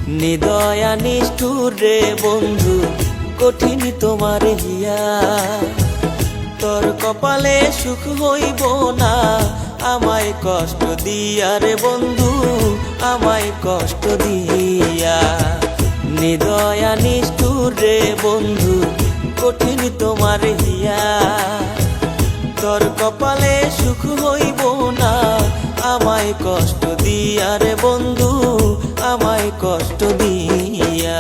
নিদয়া নিষ্ঠুর রে বন্ধু কঠিন তোমার হিয়া, তোর কপালে সুখ হইব না আমায় কষ্ট দিয়া রে বন্ধু, আমায় কষ্ট দিয়া। নিদয়া নিষ্ঠুর রে বন্ধু কঠিন তোমার হিয়া, তোর কপালে সুখ হইব না আমায় কষ্ট দিয়া রে বন্ধু, আমায় কষ্ট দিয়া।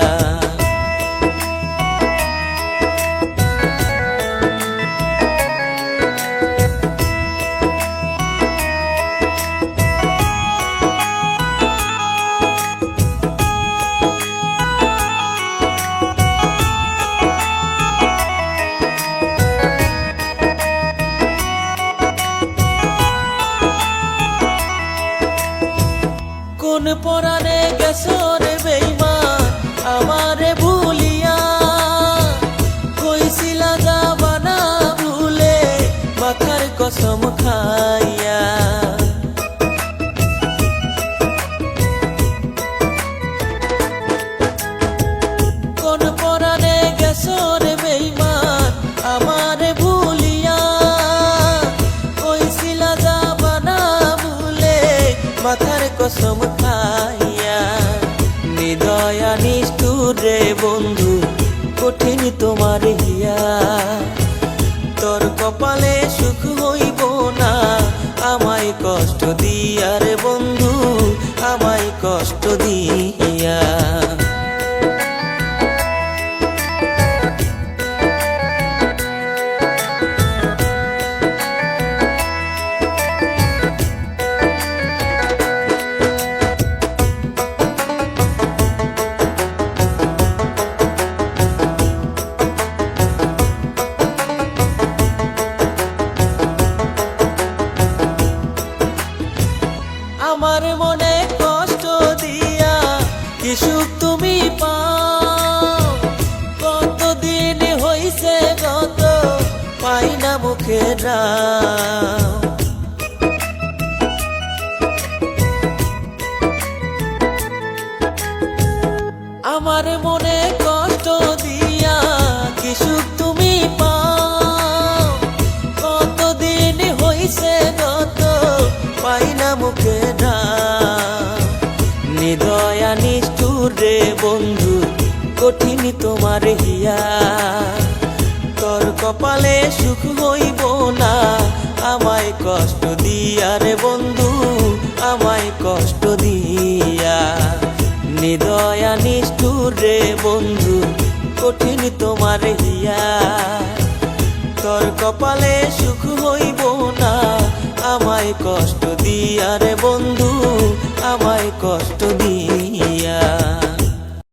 কোন পরাণে গেছো রে বেঈমান আমারে ভুলিয়া, কইছিলা যাবা না ভুলে মাথার কসম খাইয়া। কোন পরাণে গেছো রে বেঈমান আমারে ভুলিয়া, কইছিলা যাবা না ভুলে মাথার কসম খাইয়া। নিদয়া নিষ্ঠুর রে বন্ধু কঠিন তোমার হিয়া, তোর কপালে সুখ হইব না আমায় কষ্ট দিয়া রে বন্ধু, আমায় কষ্ট দিয়া। আমার মনে কষ্ট দিয়া কি সুখ তুমি পাও, কতদিন হইছে গত পাই না মুখে নাও। আমার মনে কষ্ট দিয়া কি সুখ তুমি পাও, কতদিন হইছে গত পাই না মুখে নাও। নিদয়া নিষ্ঠুর রে বন্ধু কঠিন তোমার হিয়া, তোর কপালে সুখ হইব না আমায় কষ্ট দিয়া রে বন্ধু, আমায় কষ্ট দিয়া। নিদয়া নিষ্ঠুর রে বন্ধু কঠিন তোমার হিয়া, তোর কপালে সুখ হইব না আমায় কষ্ট দিয়া রে বন্ধু, আমায় কষ্ট দিয়া।